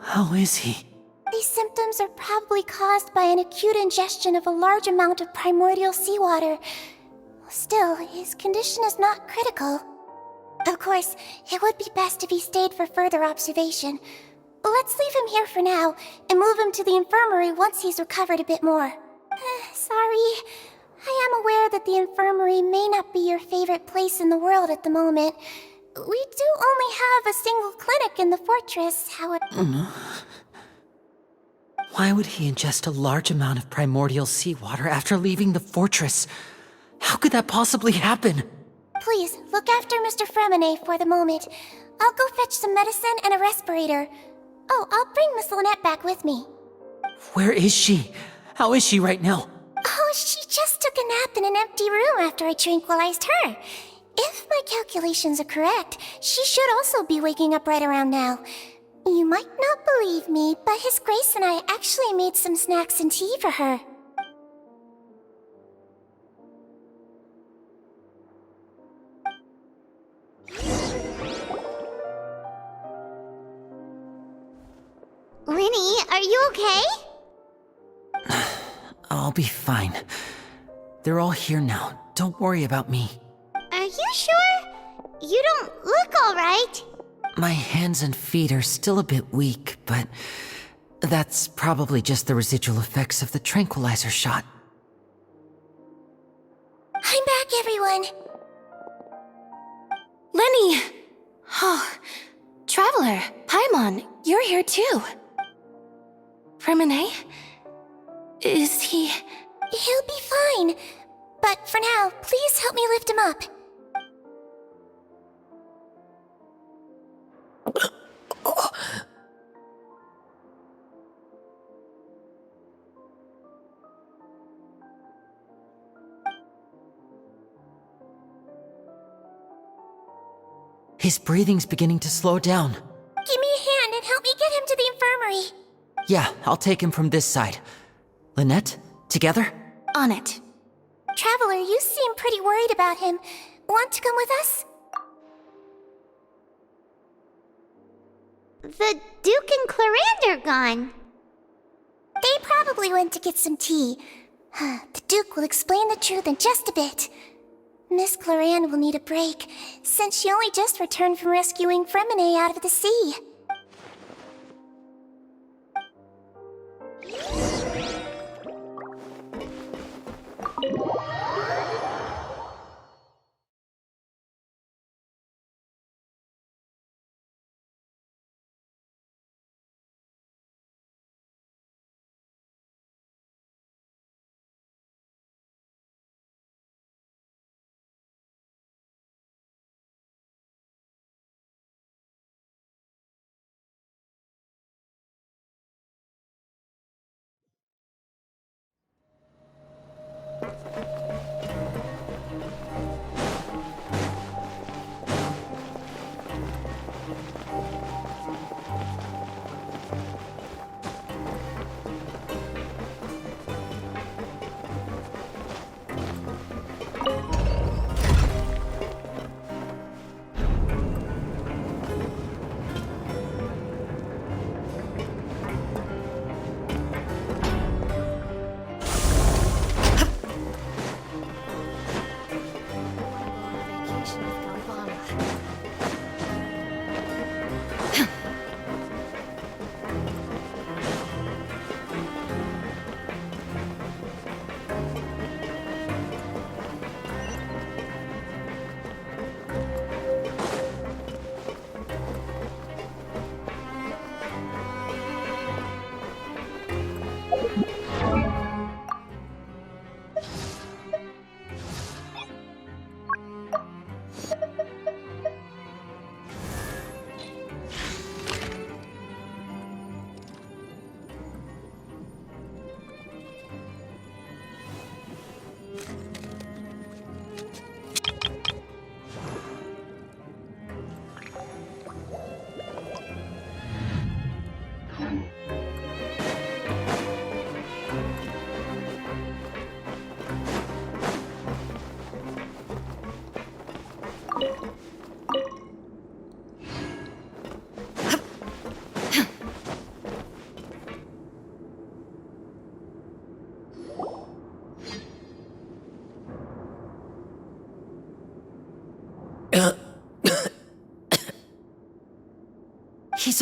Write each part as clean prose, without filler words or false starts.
How is he? These symptoms are probably caused by an acute ingestion of a large amount of primordial seawater. Still, his condition is not critical. Of course, it would be best if he stayed for further observation. Let's leave him here for now, and move him to the infirmary once he's recovered a bit more. Sorry. I am aware that the infirmary may not be your favorite place in the world at the moment. We do only have a single clinic in the fortress, however— Why would he ingest a large amount of primordial seawater after leaving the fortress? How could that possibly happen? Please, look after Mr. Fremine for the moment. I'll go fetch some medicine and a respirator. Oh, I'll bring Miss Lynette back with me. Where is she? How is she right now? Oh, she just took a nap in an empty room after I tranquilized her. If my calculations are correct, she should also be waking up right around now. You might not believe me, but His Grace and I actually made some snacks and tea for her. Linny, are you okay? I'll be fine. They're all here now. Don't worry about me. Are you sure? You don't look alright. My hands and feet are still a bit weak, but that's probably just the residual effects of the tranquilizer shot. I'm back, everyone. Lenny! Oh, Traveler, Paimon, you're here too. Fremine? Is he... He'll be fine. But for now, please help me lift him up. His breathing's beginning to slow down. Give me a hand and help me get him to the infirmary. Yeah, I'll take him from this side. Lynette, together? On it. Traveler, you seem pretty worried about him. Want to come with us? The Duke and Clarande are gone. They probably went to get some tea. The Duke will explain the truth in just a bit. Miss Clarande will need a break, since she only just returned from rescuing Fremine out of the sea.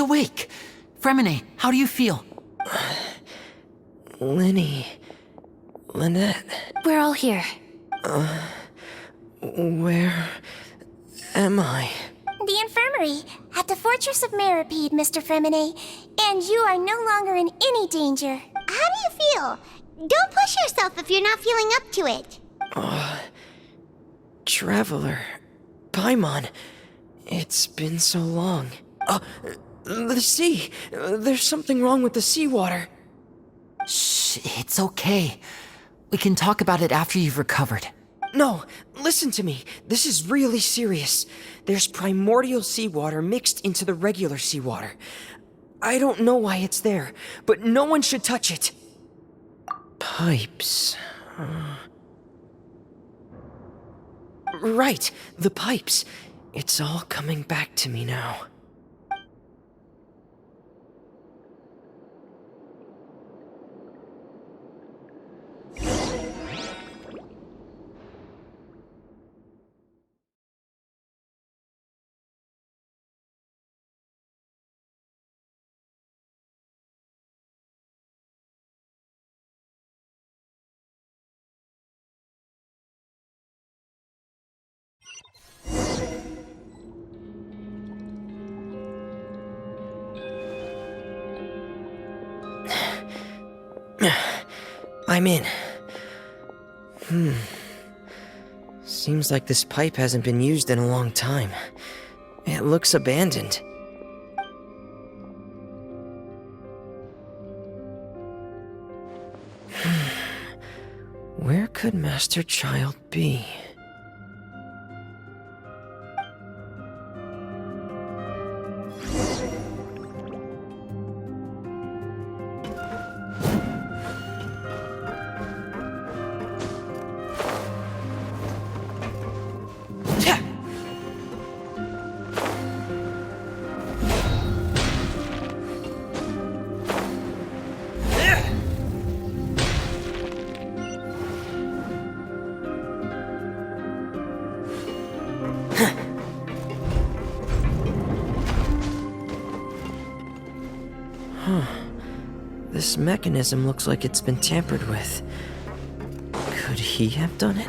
awake. Fremine, how do you feel? Lenny... Lynette... We're all here. Where... am I? The infirmary, at the Fortress of Meripede, Mr. Fremine. And you are no longer in any danger. How do you feel? Don't push yourself if you're not feeling up to it. Traveler... Paimon... It's been so long. The sea! There's something wrong with the seawater. Shh, it's okay. We can talk about it after you've recovered. No, listen to me. This is really serious. There's primordial seawater mixed into the regular seawater. I don't know why it's there, but no one should touch it. Pipes... Right, the pipes. It's all coming back to me now. I'm in. Seems like this pipe hasn't been used in a long time. It looks abandoned. Where could Master Child be? This mechanism looks like it's been tampered with. Could he have done it?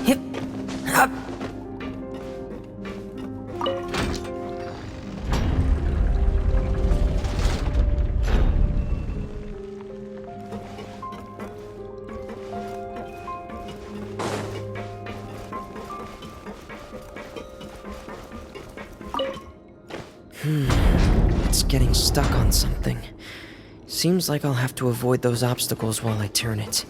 Hip, hop. It's getting stuck on something. Seems like I'll have to avoid those obstacles while I turn it.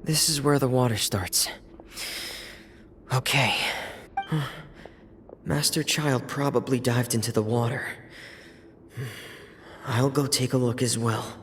This is where the water starts. Okay. Master Child probably dived into the water. I'll go take a look as well.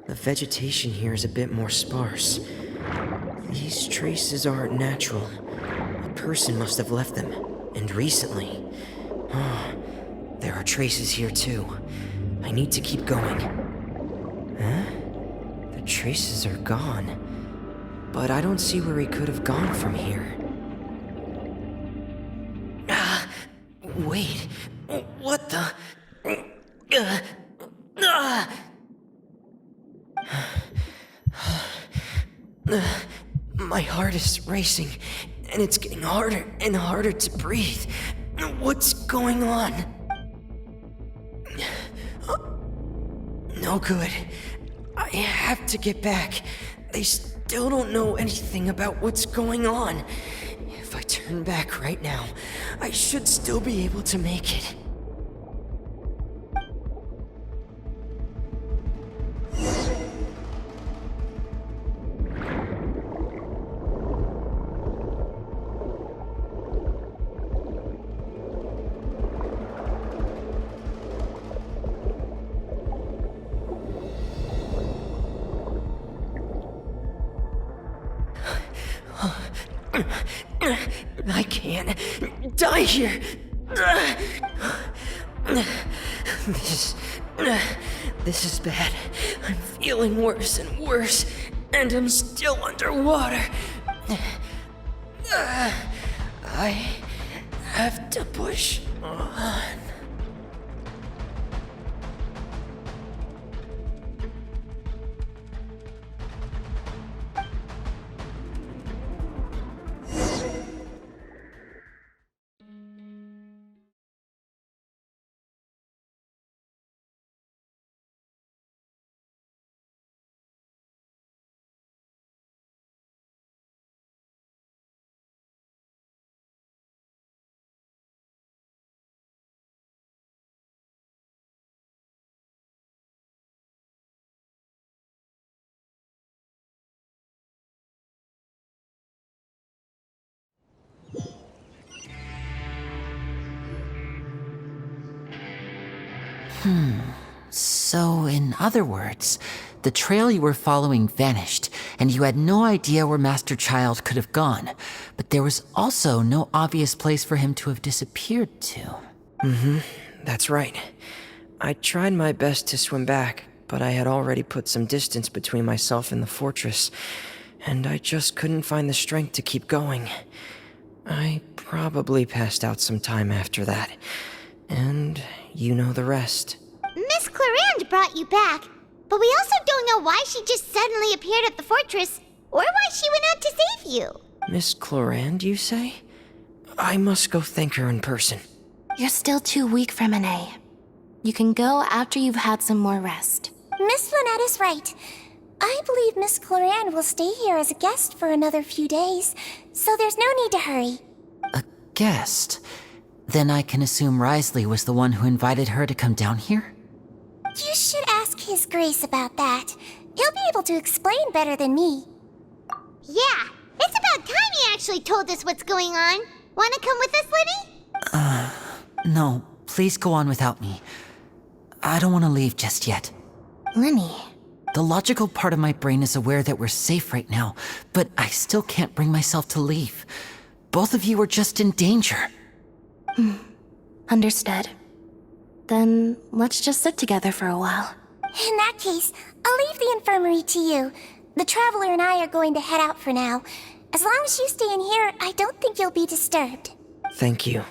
The vegetation here is a bit more sparse. These traces aren't natural. A person must have left them, and recently. There are traces here too. I need to keep going. Huh? The traces are gone. But I don't see where he could have gone from here. Wait. What the? My heart is racing, and it's getting harder and harder to breathe. What's going on? No good. I have to get back. They still don't know anything about what's going on. If I turn back right now, I should still be able to make it. I can't die here. This is bad. I'm feeling worse and worse, and I'm still underwater. I have to push on. So, in other words, the trail you were following vanished, and you had no idea where Master Child could have gone. But there was also no obvious place for him to have disappeared to. That's right. I tried my best to swim back, but I had already put some distance between myself and the fortress, and I just couldn't find the strength to keep going. I probably passed out some time after that, and you know the rest. Miss Clarande brought you back, but we also don't know why she just suddenly appeared at the fortress, or why she went out to save you. Miss Clarande, you say? I must go thank her in person. You're still too weak for Monet. You can go after you've had some more rest. Miss Lynette is right. I believe Miss Clarande will stay here as a guest for another few days, so there's no need to hurry. A guest? Then I can assume Risley was the one who invited her to come down here? You should ask His Grace about that. He'll be able to explain better than me. Yeah, it's about time he actually told us what's going on. Wanna come with us, Linny? No, please go on without me. I don't want to leave just yet. Linny, The logical part of my brain is aware that we're safe right now, but I still can't bring myself to leave. Both of you are just in danger. understood. Then let's just sit together for a while. In that case, I'll leave the infirmary to you. The Traveler and I are going to head out for now. As long as you stay in here, I don't think you'll be disturbed. Thank you.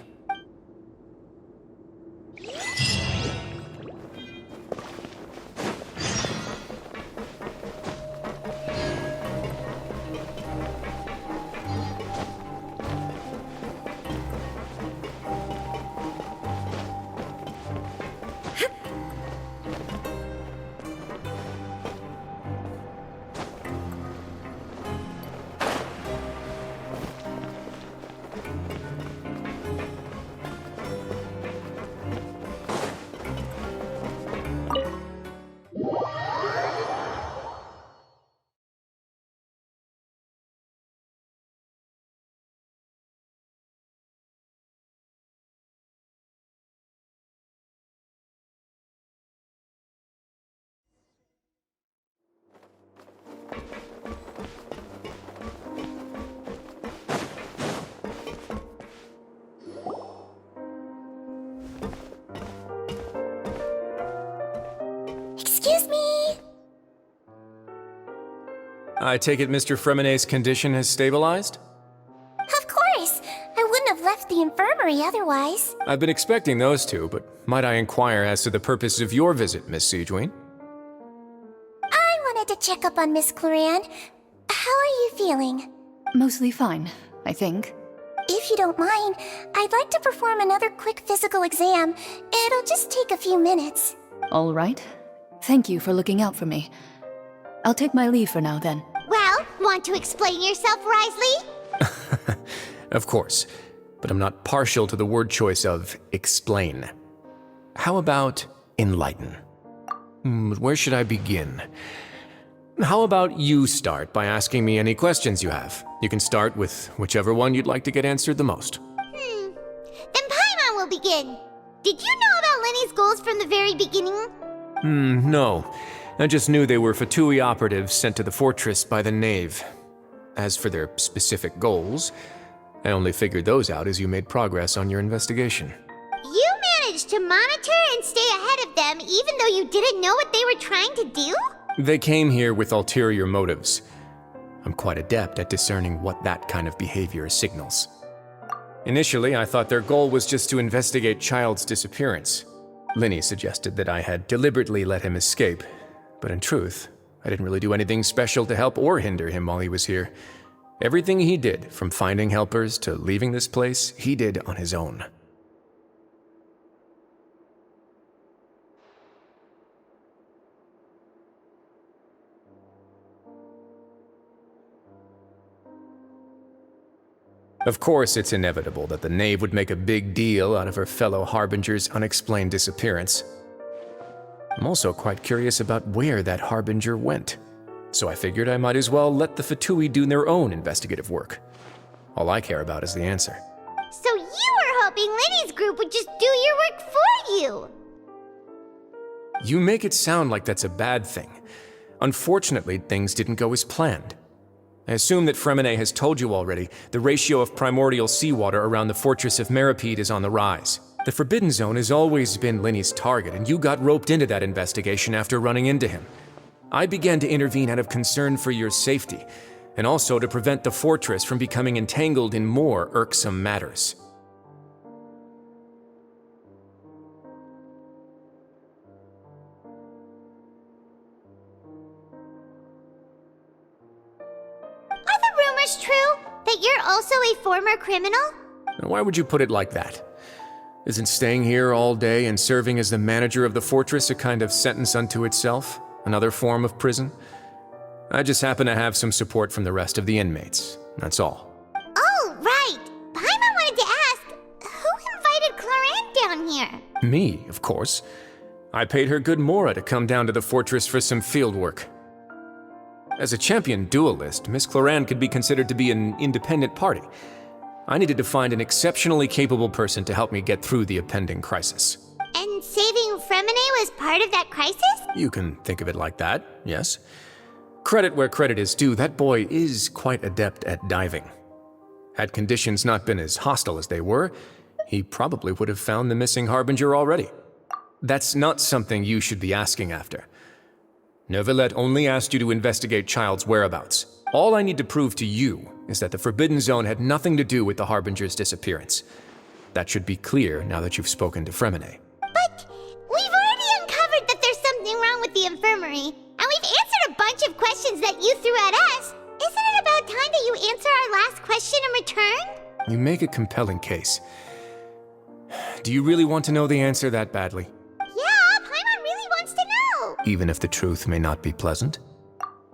I take it Mr. Fremonet's condition has stabilized? Of course! I wouldn't have left the infirmary otherwise. I've been expecting those two, but might I inquire as to the purpose of your visit, Miss Siegeween? I wanted to check up on Miss Cloran. How are you feeling? Mostly fine, I think. If you don't mind, I'd like to perform another quick physical exam. It'll just take a few minutes. All right. Thank you for looking out for me. I'll take my leave for now then. Well, want to explain yourself, Risley? Of course, but I'm not partial to the word choice of explain. How about enlighten? Where should I begin? How about you start by asking me any questions you have? You can start with whichever one you'd like to get answered the most. Then Paimon will begin. Did you know about Lenny's goals from the very beginning? No. I just knew they were Fatui operatives sent to the fortress by the Knave. As for their specific goals, I only figured those out as you made progress on your investigation. You managed to monitor and stay ahead of them even though you didn't know what they were trying to do? They came here with ulterior motives. I'm quite adept at discerning what that kind of behavior signals. Initially, I thought their goal was just to investigate Child's disappearance. Linny suggested that I had deliberately let him escape, but in truth, I didn't really do anything special to help or hinder him while he was here. Everything he did, from finding helpers to leaving this place, he did on his own. Of course, it's inevitable that the Knave would make a big deal out of her fellow Harbinger's unexplained disappearance. I'm also quite curious about where that Harbinger went, so I figured I might as well let the Fatui do their own investigative work. All I care about is the answer. So you were hoping Lenny's group would just do your work for you! You make it sound like that's a bad thing. Unfortunately, things didn't go as planned. I assume that Fremonet has told you already, the ratio of primordial seawater around the fortress of Meripede is on the rise. The Forbidden Zone has always been Linny's target, and you got roped into that investigation after running into him. I began to intervene out of concern for your safety, and also to prevent the fortress from becoming entangled in more irksome matters. Are the rumors true? That you're also a former criminal? Now, why would you put it like that? Isn't staying here all day and serving as the manager of the fortress a kind of sentence unto itself? Another form of prison? I just happen to have some support from the rest of the inmates. That's all. Oh, right! Paimon wanted to ask, who invited Cloran down here? Me, of course. I paid her good mora to come down to the fortress for some field work. As a champion duelist, Miss Cloran could be considered to be an independent party. I needed to find an exceptionally capable person to help me get through the impending crisis. And saving Fremonet was part of that crisis? You can think of it like that, yes. Credit where credit is due, that boy is quite adept at diving. Had conditions not been as hostile as they were, he probably would have found the missing Harbinger already. That's not something you should be asking after. Neuvillette only asked you to investigate Child's whereabouts. All I need to prove to you is that the Forbidden Zone had nothing to do with the Harbinger's disappearance. That should be clear now that you've spoken to Fremonet. But we've already uncovered that there's something wrong with the infirmary, and we've answered a bunch of questions that you threw at us. Isn't it about time that you answer our last question in return? You make a compelling case. Do you really want to know the answer that badly? Yeah, Paimon really wants to know. Even if the truth may not be pleasant?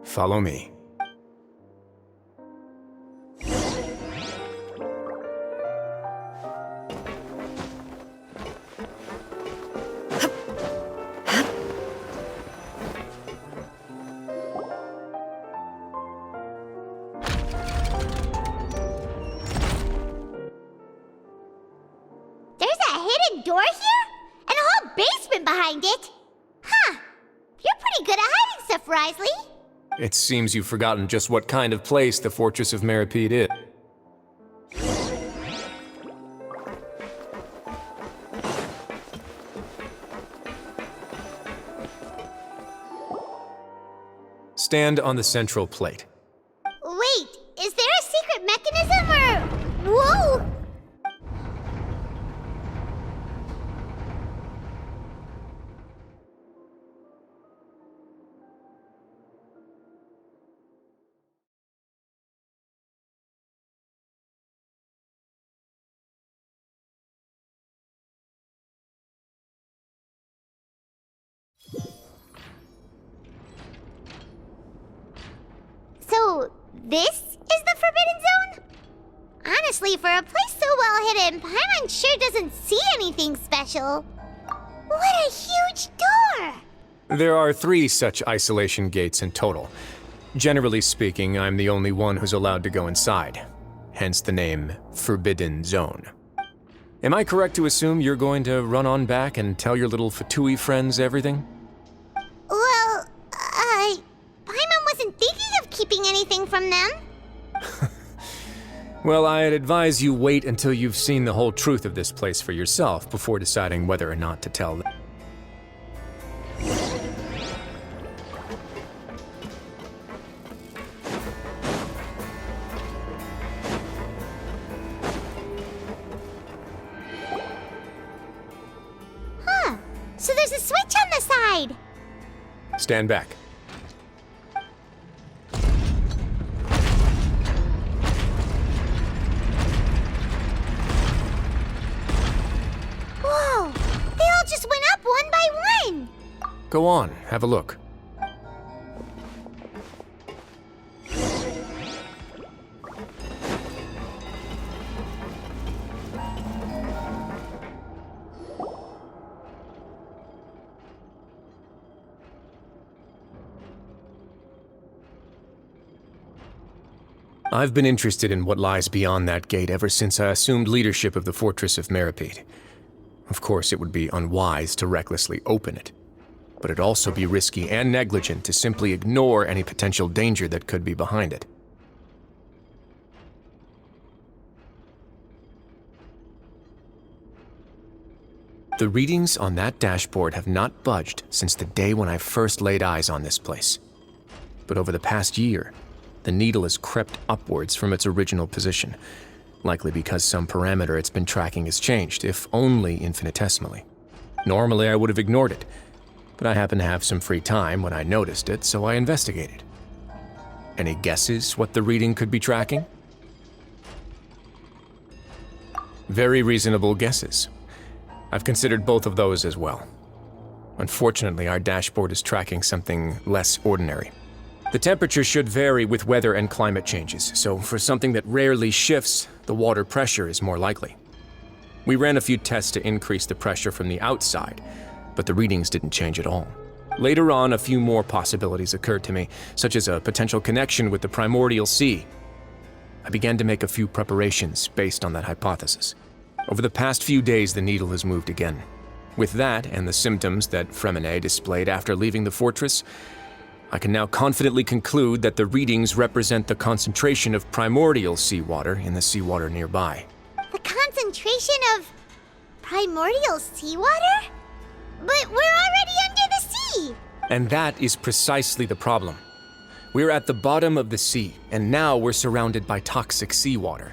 Follow me. There's a hidden door here? And a whole basement behind it? Huh. You're pretty good at hiding stuff, Risley. It seems you've forgotten just what kind of place the Fortress of Meripede is. Stand on the central plate. This is the Forbidden Zone? Honestly, for a place so well hidden, Paimon sure doesn't see anything special. What a huge door! There are 3 such isolation gates in total. Generally speaking, I'm the only one who's allowed to go inside. Hence the name Forbidden Zone. Am I correct to assume you're going to run on back and tell your little Fatui friends everything? Well, Paimon wasn't thinking of keeping anything from them. Well, I'd advise you wait until you've seen the whole truth of this place for yourself before deciding whether or not to tell them. Huh. So there's a switch on the side. Stand back. Whoa! They all just went up one by one! Go on, have a look. I've been interested in what lies beyond that gate ever since I assumed leadership of the Fortress of Meripede. Of course, it would be unwise to recklessly open it, but it'd also be risky and negligent to simply ignore any potential danger that could be behind it. The readings on that dashboard have not budged since the day when I first laid eyes on this place. But over the past year, the needle has crept upwards from its original position, likely because some parameter it's been tracking has changed, if only infinitesimally. Normally, I would have ignored it, but I happened to have some free time when I noticed it, so I investigated. Any guesses what the reading could be tracking? Very reasonable guesses. I've considered both of those as well. Unfortunately, our dashboard is tracking something less ordinary. The temperature should vary with weather and climate changes, so for something that rarely shifts, the water pressure is more likely. We ran a few tests to increase the pressure from the outside, but the readings didn't change at all. Later on, a few more possibilities occurred to me, such as a potential connection with the primordial sea. I began to make a few preparations based on that hypothesis. Over the past few days, the needle has moved again. With that, and the symptoms that Fremine displayed after leaving the fortress, I can now confidently conclude that the readings represent the concentration of primordial seawater in the seawater nearby. The concentration of primordial seawater? But we're already under the sea! And that is precisely the problem. We're at the bottom of the sea, and now we're surrounded by toxic seawater.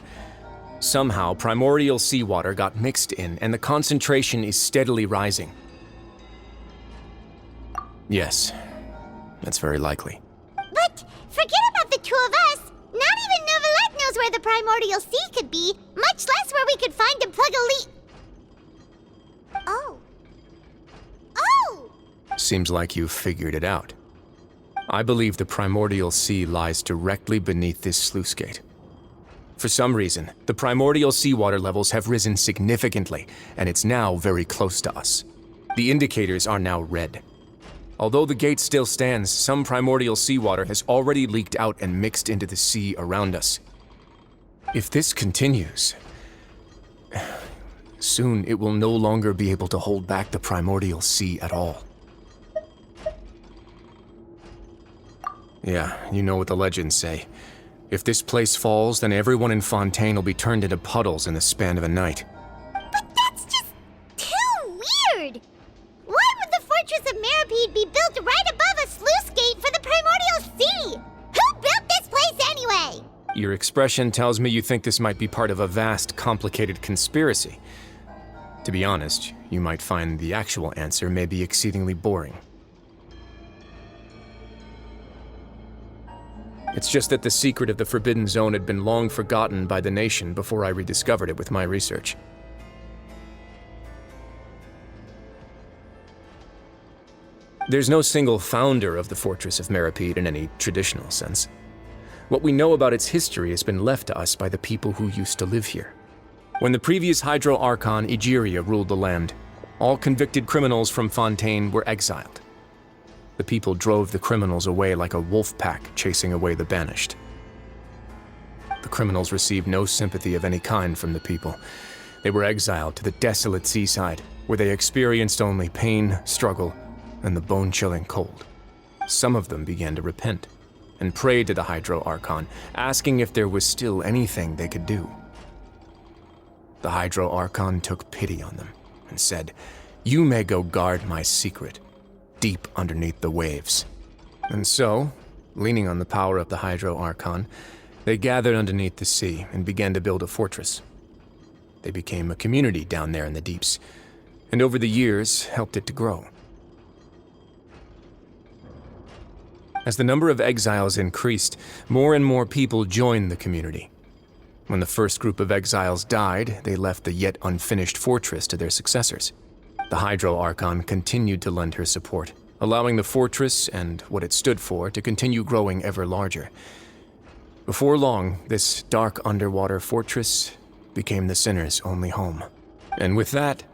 Somehow, primordial seawater got mixed in, and the concentration is steadily rising. Yes, that's very likely. But forget about the two of us! Not even Novelette knows where the primordial sea could be, much less where we could find and plug a leak. Oh. Oh! Seems like you've figured it out. I believe the primordial sea lies directly beneath this sluice gate. For some reason, the primordial seawater levels have risen significantly, and it's now very close to us. The indicators are now red. Although the gate still stands, some primordial seawater has already leaked out and mixed into the sea around us. If this continues, soon it will no longer be able to hold back the primordial sea at all. Yeah, you know what the legends say. If this place falls, then everyone in Fontaine will be turned into puddles in the span of a night. But that's just too weird! Why would the Fortress of Meripede be built right above a sluice gate for the primordial sea? Who built this place anyway? Your expression tells me you think this might be part of a vast, complicated conspiracy. To be honest, you might find the actual answer may be exceedingly boring. It's just that the secret of the Forbidden Zone had been long forgotten by the nation before I rediscovered it with my research. There's no single founder of the Fortress of Meripede in any traditional sense. What we know about its history has been left to us by the people who used to live here. When the previous Hydro Archon Egeria ruled the land, all convicted criminals from Fontaine were exiled. The people drove the criminals away like a wolf pack chasing away the banished. The criminals received no sympathy of any kind from the people. They were exiled to the desolate seaside, where they experienced only pain, struggle, and the bone-chilling cold. Some of them began to repent and prayed to the Hydro Archon, asking if there was still anything they could do. The Hydro Archon took pity on them and said, "You may go guard my secret, deep underneath the waves." And so, leaning on the power of the Hydro Archon, they gathered underneath the sea and began to build a fortress. They became a community down there in the deeps, and over the years helped it to grow. As the number of exiles increased, more and more people joined the community. When the first group of exiles died, they left the yet unfinished fortress to their successors. The Hydro Archon continued to lend her support, allowing the fortress and what it stood for to continue growing ever larger. Before long, this dark underwater fortress became the sinner's only home. And with that,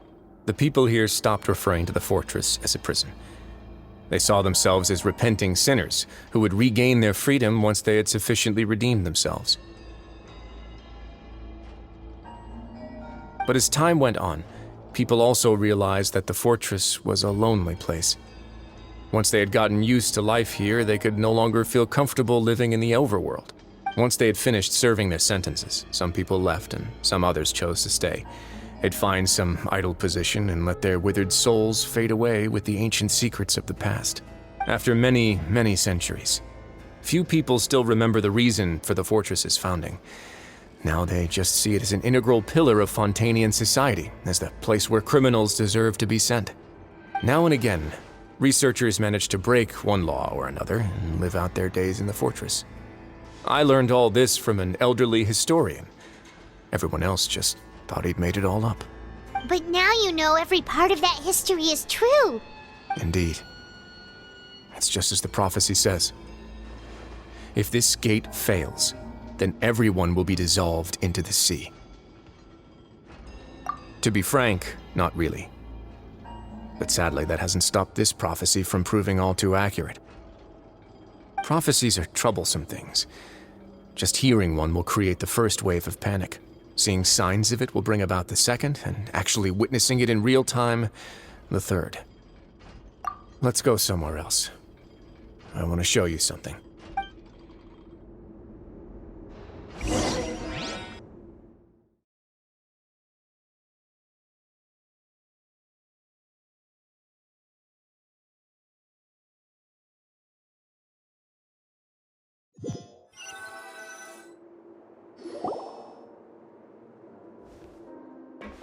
the people here stopped referring to the fortress as a prison. They saw themselves as repenting sinners who would regain their freedom once they had sufficiently redeemed themselves. But as time went on, people also realized that the fortress was a lonely place. Once they had gotten used to life here, they could no longer feel comfortable living in the overworld. Once they had finished serving their sentences, some people left and some others chose to stay. They'd find some idle position and let their withered souls fade away with the ancient secrets of the past. After many, many centuries, few people still remember the reason for the fortress's founding. Now they just see it as an integral pillar of Fontainian society, as the place where criminals deserve to be sent. Now and again, researchers manage to break one law or another and live out their days in the fortress. I learned all this from an elderly historian. Everyone else just thought he'd made it all up. But now you know every part of that history is true. Indeed. It's just as the prophecy says. If this gate fails, then everyone will be dissolved into the sea. To be frank, not really. But sadly, that hasn't stopped this prophecy from proving all too accurate. Prophecies are troublesome things. Just hearing one will create the first wave of panic. Seeing signs of it will bring about the second, and actually witnessing it in real time, the third. Let's go somewhere else. I want to show you something.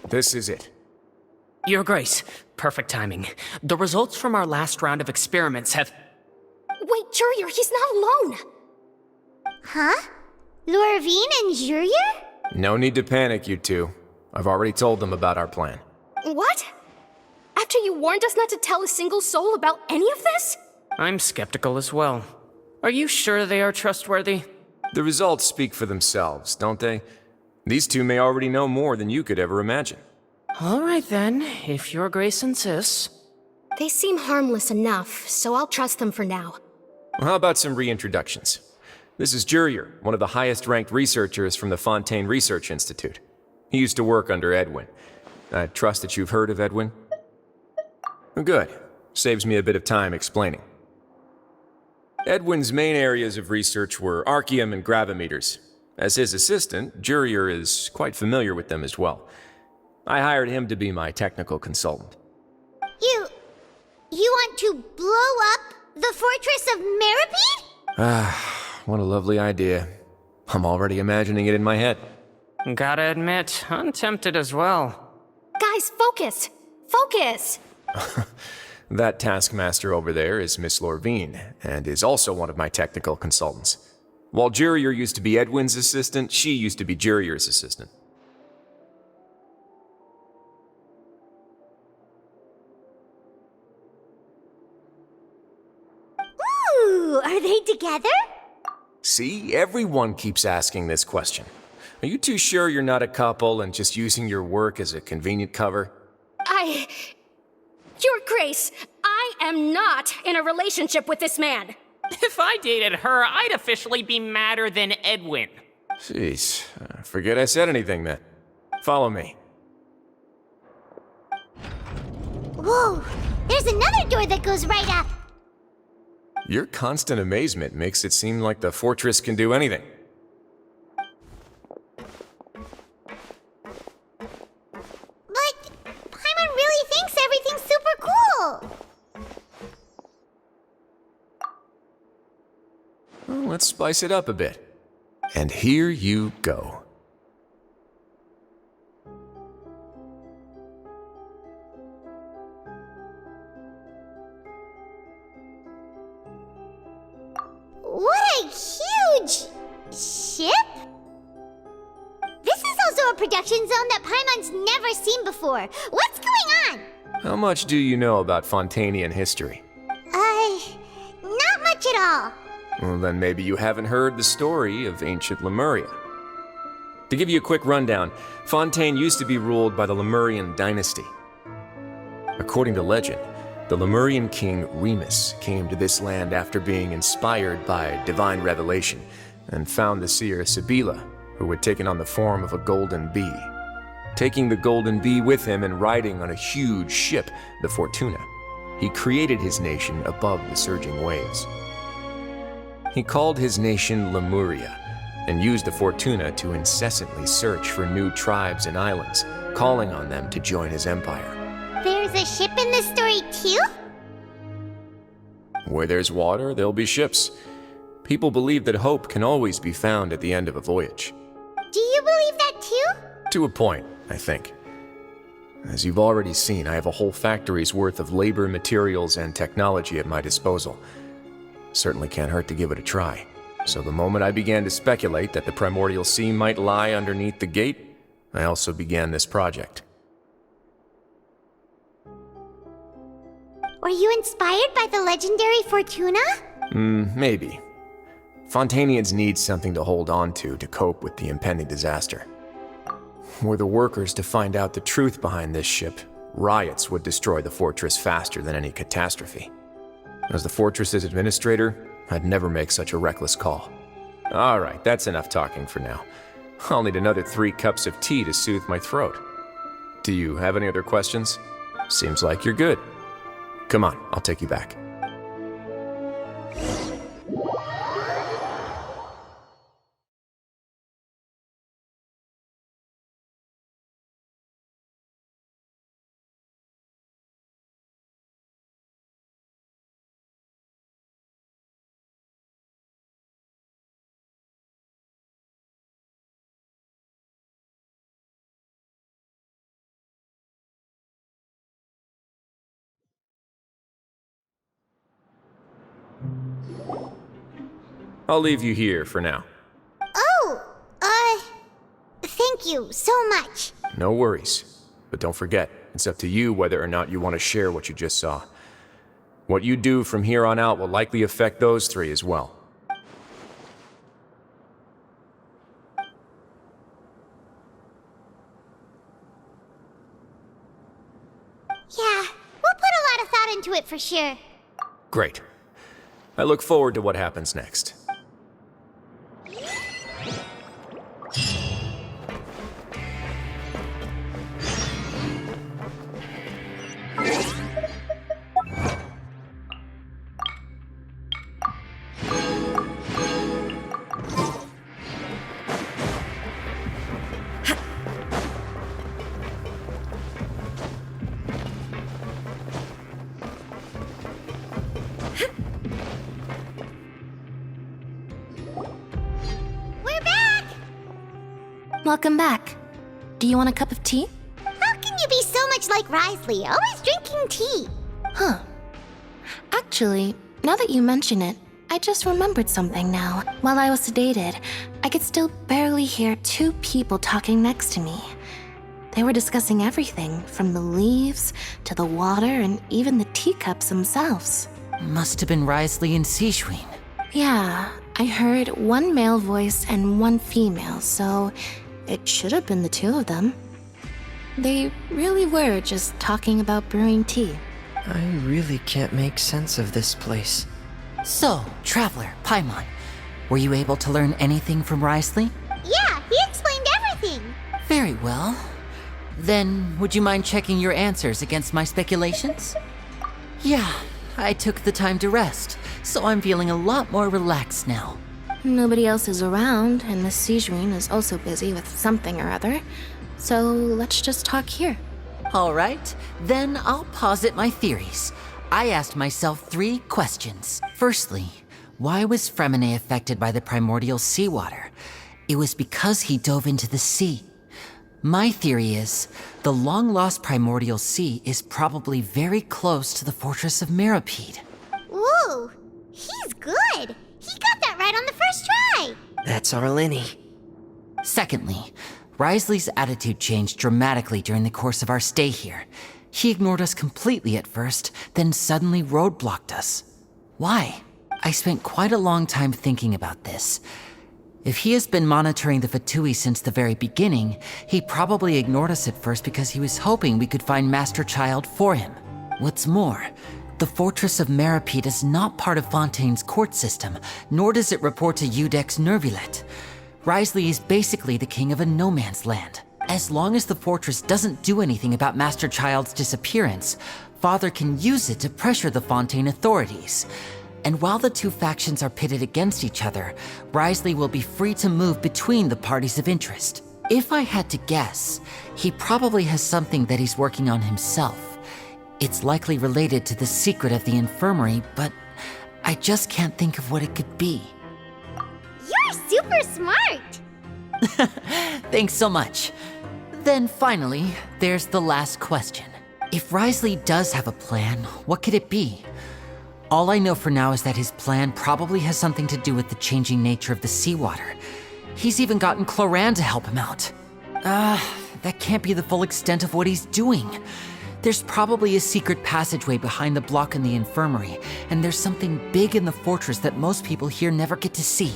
This is it. Your Grace, perfect timing. The results from our last round of experiments have... Wait, Jurier, he's not alone! Huh? Lorvine and Jurier? No need to panic, you two. I've already told them about our plan. What? After you warned us not to tell a single soul about any of this? I'm skeptical as well. Are you sure they are trustworthy? The results speak for themselves, don't they? These two may already know more than you could ever imagine. All right then, if Your Grace insists. They seem harmless enough, so I'll trust them for now. Well, how about some reintroductions? This is Jurier, one of the highest-ranked researchers from the Fontaine Research Institute. He used to work under Edwin. I trust that you've heard of Edwin? Good. Saves me a bit of time explaining. Edwin's main areas of research were archaeum and gravimeters. As his assistant, Jurier is quite familiar with them as well. I hired him to be my technical consultant. You want to blow up the fortress of Meripede? What a lovely idea. I'm already imagining it in my head. Gotta admit, I'm tempted as well. Guys, focus! Focus! That taskmaster over there is Miss Lorvine, and is also one of my technical consultants. While Jurier used to be Edwin's assistant, she used to be Jurier's assistant. Ooh, are they together? See, everyone keeps asking this question. Are you too sure you're not a couple and just using your work as a convenient cover? Your Grace, I am not in a relationship with this man. If I dated her, I'd officially be madder than Edwin. Jeez, forget I said anything then. Follow me. Whoa! There's another door that goes right up! Your constant amazement makes it seem like the fortress can do anything. But Paimon really thinks everything's super cool! Well, let's spice it up a bit. And here you go. What a huge ship! This is also a production zone that Paimon's never seen before. What's going on? How much do you know about Fontanian history? Not much at all. Well, then maybe you haven't heard the story of ancient Lemuria. To give you a quick rundown, Fontaine used to be ruled by the Lemurian dynasty. According to legend, the Lemurian king Remus came to this land after being inspired by divine revelation and found the seer Sibila, who had taken on the form of a golden bee. Taking the golden bee with him and riding on a huge ship, the Fortuna, he created his nation above the surging waves. He called his nation Lemuria and used the Fortuna to incessantly search for new tribes and islands, calling on them to join his empire. There's a ship in this story too? Where there's water, there'll be ships. People believe that hope can always be found at the end of a voyage. Do you believe that too? To a point, I think. As you've already seen, I have a whole factory's worth of labor, materials, and technology at my disposal. Certainly can't hurt to give it a try. So the moment I began to speculate that the primordial sea might lie underneath the gate, I also began this project. Were you inspired by the legendary Fortuna? Maybe. Fontanians need something to hold on to cope with the impending disaster. Were the workers to find out the truth behind this ship, riots would destroy the fortress faster than any catastrophe. As the fortress's administrator, I'd never make such a reckless call. All right, that's enough talking for now. I'll need another 3 cups of tea to soothe my throat. Do you have any other questions? Seems like you're good. Come on, I'll take you back. I'll leave you here for now. Oh, thank you so much. No worries. But don't forget, it's up to you whether or not you want to share what you just saw. What you do from here on out will likely affect those 3 as well. Yeah, we'll put a lot of thought into it for sure. Great. I look forward to what happens next. We're back! Welcome back. Do you want a cup of tea? How can you be so much like Risley, always drinking tea? Huh. Actually, now that you mention it, I just remembered something now. While I was sedated, I could still barely hear 2 people talking next to me. They were discussing everything, from the leaves to the water and even the teacups themselves. Must have been Risley and Seishween. Yeah, I heard one male voice and one female, so it should have been the two of them. They really were just talking about brewing tea. I really can't make sense of this place. So, Traveler, Paimon, were you able to learn anything from Risley? Yeah, he explained everything. Very well. Then, would you mind checking your answers against my speculations? Yeah, I took the time to rest, so I'm feeling a lot more relaxed now. Nobody else is around, and Miss Sijouin is also busy with something or other. So let's just talk here. All right, then I'll posit my theories. I asked myself 3 questions. Firstly, why was Fremine affected by the primordial seawater? It was because he dove into the sea. My theory is, the long-lost primordial sea is probably very close to the fortress of Mirapede. Ooh, he's good. He got that right on the first try. That's our Linny. Secondly, Risley's attitude changed dramatically during the course of our stay here. He ignored us completely at first, then suddenly roadblocked us. Why? I spent quite a long time thinking about this. If he has been monitoring the Fatui since the very beginning, he probably ignored us at first because he was hoping we could find Master Child for him. What's more, the Fortress of Mirapede is not part of Fontaine's court system, nor does it report to Udex Nervulet. Risley is basically the king of a no-man's land. As long as the fortress doesn't do anything about Master Child's disappearance, Father can use it to pressure the Fontaine authorities. And while the 2 factions are pitted against each other, Risley will be free to move between the parties of interest. If I had to guess, he probably has something that he's working on himself. It's likely related to the secret of the infirmary, but I just can't think of what it could be. You're super smart. Thanks so much. Then finally, there's the last question. If Risley does have a plan, what could it be? All I know for now is that his plan probably has something to do with the changing nature of the seawater. He's even gotten Cloran to help him out. That can't be the full extent of what he's doing. There's probably a secret passageway behind the block in the infirmary, and there's something big in the fortress that most people here never get to see.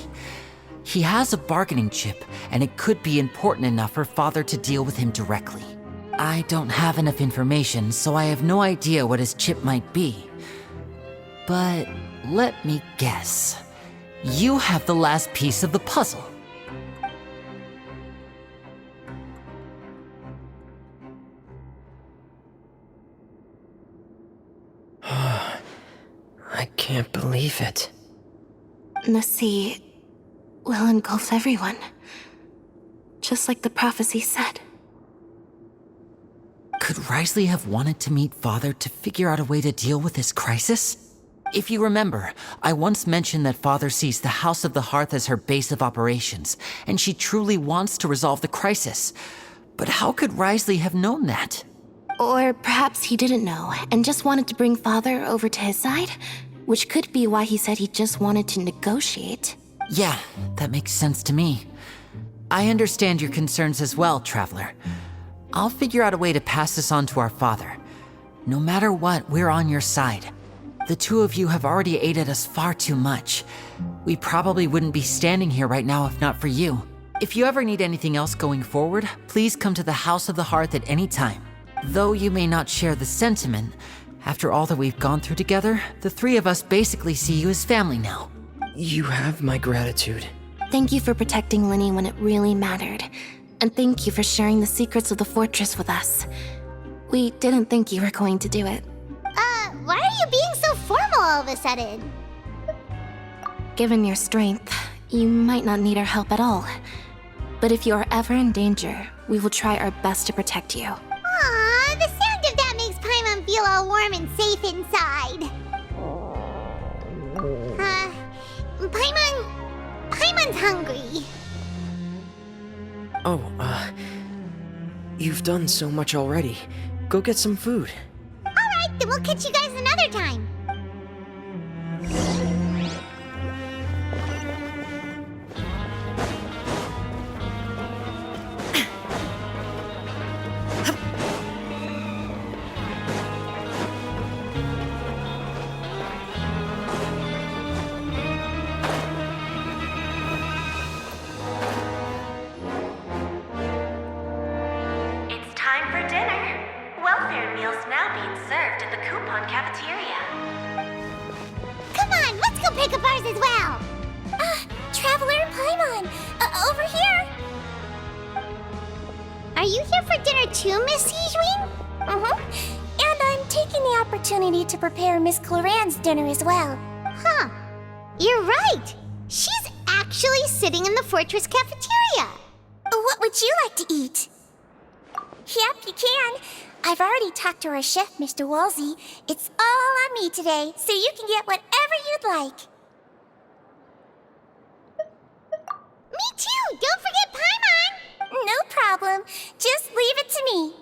He has a bargaining chip, and it could be important enough for Father to deal with him directly. I don't have enough information, so I have no idea what his chip might be. But let me guess. You have the last piece of the puzzle. I can't believe it. The sea will engulf everyone. Just like the prophecy said. Could Risley have wanted to meet Father to figure out a way to deal with this crisis? If you remember, I once mentioned that Father sees the House of the Hearth as her base of operations, and she truly wants to resolve the crisis. But how could Risley have known that? Or perhaps he didn't know and just wanted to bring Father over to his side, which could be why he said he just wanted to negotiate. Yeah, that makes sense to me. I understand your concerns as well, Traveler. I'll figure out a way to pass this on to our father. No matter what, we're on your side. The 2 of you have already aided us far too much. We probably wouldn't be standing here right now if not for you. If you ever need anything else going forward, please come to the House of the Hearth at any time. Though you may not share the sentiment, after all that we've gone through together, the 3 of us basically see you as family now. You have my gratitude. Thank you for protecting Linny when it really mattered. And thank you for sharing the secrets of the fortress with us. We didn't think you were going to do it. Why are you being so formal all of a sudden? Given your strength, you might not need our help at all. But if you are ever in danger, we will try our best to protect you. Aw, the sound of that makes Paimon feel all warm and safe inside. Paimon's hungry. Oh, you've done so much already. Go get some food. Alright, then we'll catch you guys another time. time for dinner. Welfare meals now being served at the coupon cafeteria. Come on, let's go pick up ours as well. Traveler and Paimon, over here. Are you here for dinner too, Miss Sijwing? And I'm taking the opportunity to prepare Miss Cloran's dinner as well. Huh. You're right. She's actually sitting in the fortress cafeteria. What would you like to eat? Yep, you can. I've already talked to our chef, Mr. Wolsey. It's all on me today, so you can get whatever you'd like. Me too! Don't forget Paimon! No problem. Just leave it to me.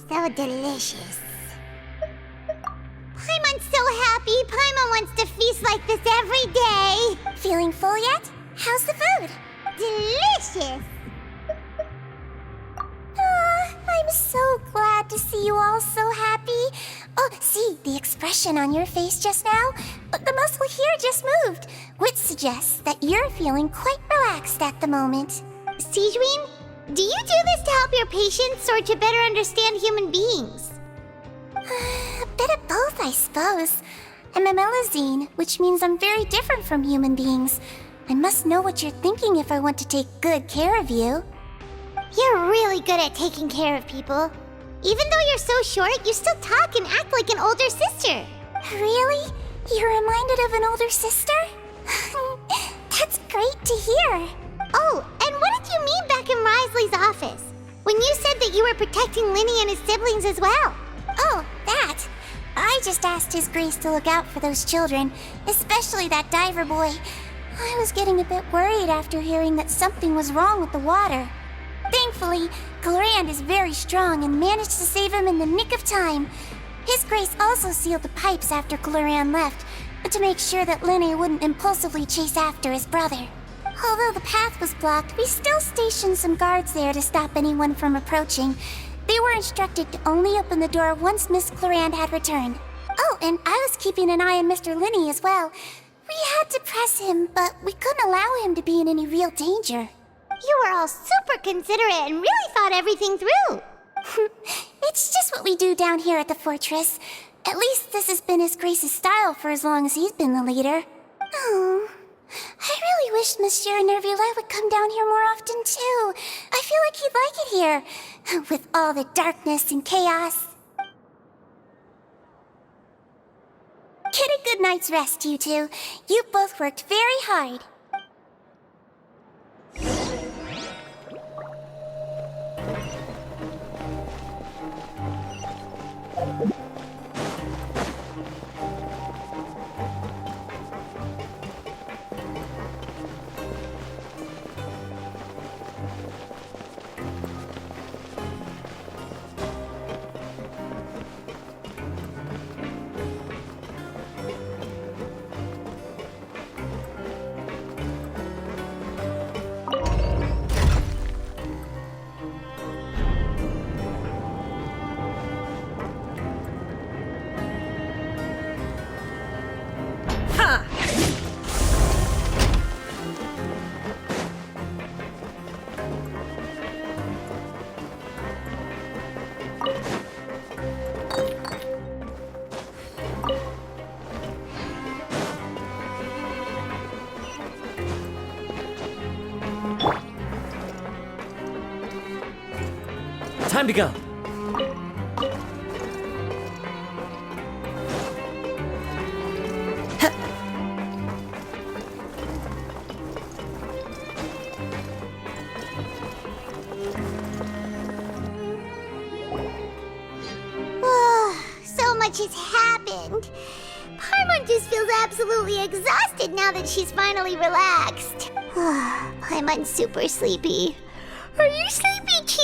So delicious. Paimon's so happy. Paimon wants to feast like this every day. Feeling full yet? How's the food? Delicious. I'm so glad to see you all so happy. Oh, see, the expression on your face just now? The muscle here just moved, which suggests that you're feeling quite relaxed at the moment. Sijween, do you do this to help your patients or to better understand human beings? A bit of both, I suppose. I'm a Melazine, which means I'm very different from human beings. I must know what you're thinking if I want to take good care of you. You're really good at taking care of people. Even though you're so short, you still talk and act like an older sister. Really? You're reminded of an older sister? That's great to hear. Oh, and what did you mean back in Risley's office? When you said that you were protecting Linny and his siblings as well? Oh, that. I just asked His Grace to look out for those children, especially that diver boy. I was getting a bit worried after hearing that something was wrong with the water. Thankfully, Cloran is very strong and managed to save him in the nick of time. His Grace also sealed the pipes after Cloran left, to make sure that Linny wouldn't impulsively chase after his brother. Although the path was blocked, we still stationed some guards there to stop anyone from approaching. They were instructed to only open the door once Miss Cloran had returned. Oh, and I was keeping an eye on Mr. Linny as well. We had to press him, but we couldn't allow him to be in any real danger. You were all super considerate and really thought everything through. It's just what we do down here at the fortress. At least this has been His Grace's style for as long as he's been the leader. Oh, I really wish Monsieur Nervula would come down here more often too. I feel like he'd like it here, with all the darkness and chaos. Get a good night's rest, you two. You both worked very hard. Time to go. So much has happened. Paimon just feels absolutely exhausted now that she's finally relaxed. Paimon's super sleepy. Are you sleepy too?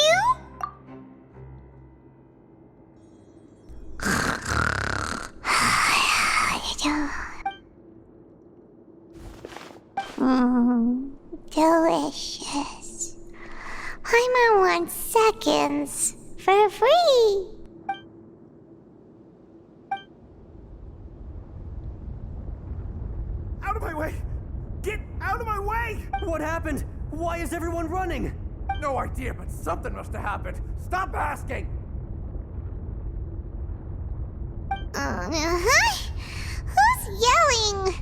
Delicious. Paimon wants seconds for free. happened? Why is everyone running? No idea, but something must have happened. Stop asking! Uh-huh. Who's yelling?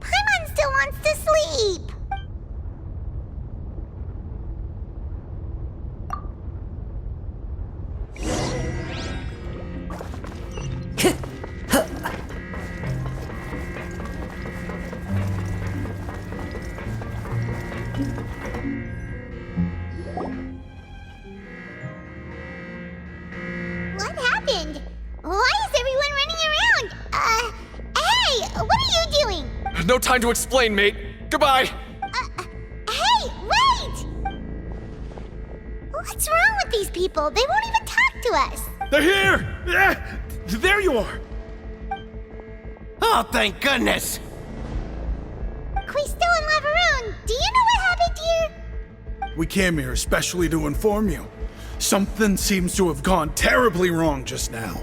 Paimon still wants to sleep. What happened? Why is everyone running around? Hey, what are you doing? No time to explain, mate. Goodbye. Hey, wait! What's wrong with these people? They won't even talk to us. They're here! Yeah, there you are! Oh, thank goodness! Quisto and Lavaroon, do you know what happened here? We came here especially to inform you. Something seems to have gone terribly wrong just now.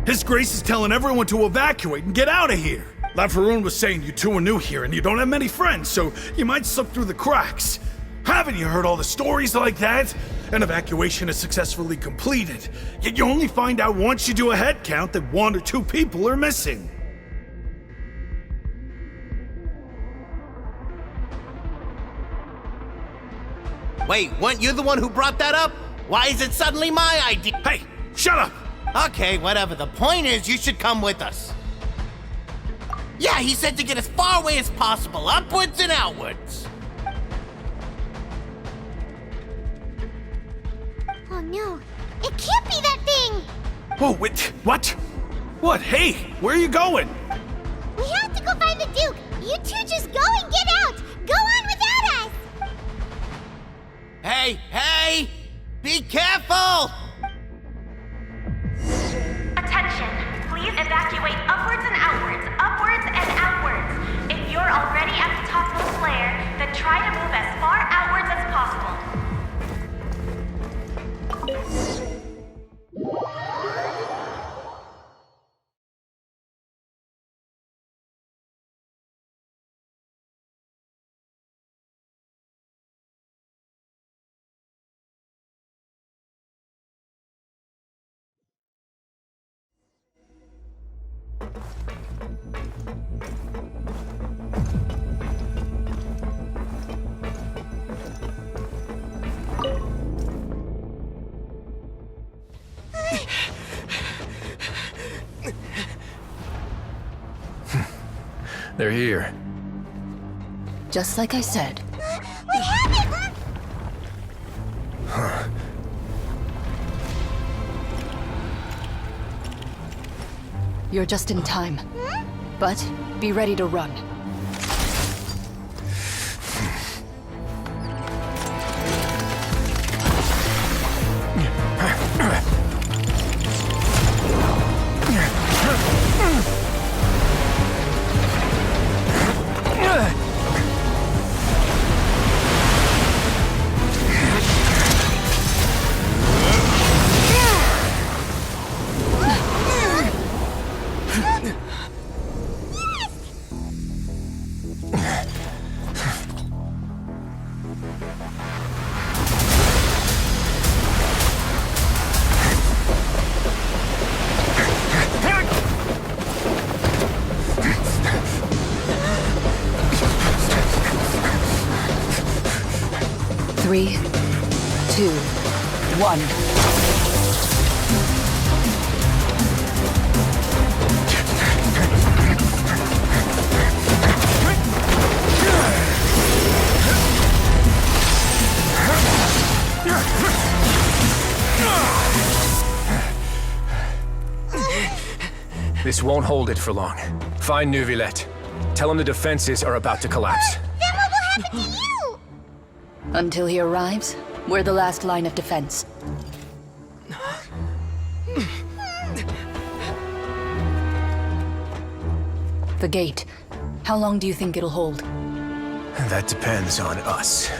His Grace is telling everyone to evacuate and get out of here. Lavaroon was saying you two are new here and you don't have many friends, so you might slip through the cracks. Haven't you heard all the stories like that? An evacuation is successfully completed, yet you only find out once you do a head count that 1 or 2 people are missing. Wait, weren't you the one who brought that up? Why is it suddenly my idea? Hey, shut up! Okay, whatever. The point is, you should come with us. Yeah, he said to get as far away as possible, upwards and outwards. Oh no, it can't be that thing! Oh, wait, what? What? Hey, where are you going? We have to go find the Duke! You two just go and get out! Go on without us! Hey! Be careful! Attention! Please evacuate upwards and outwards, upwards and outwards. If you're already at the top of the flare, then try to move as far outwards as possible. They're here. Just like I said. What happened? You're just in time. But be ready to run. Three, 2, 1. This won't hold it for long. Find Neuvillette. Tell him the defenses are about to collapse. Then what will happen to you? Until he arrives, we're the last line of defense. The gate. How long do you think it'll hold? That depends on us.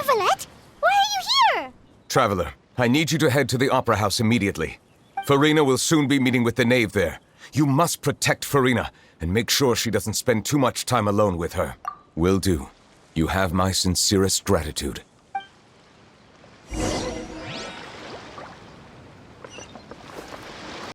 Neuvillette? Why are you here? Traveler, I need you to head to the Opera House immediately. Farina will soon be meeting with the knave there. You must protect Farina, and make sure she doesn't spend too much time alone with her. Will do. You have my sincerest gratitude.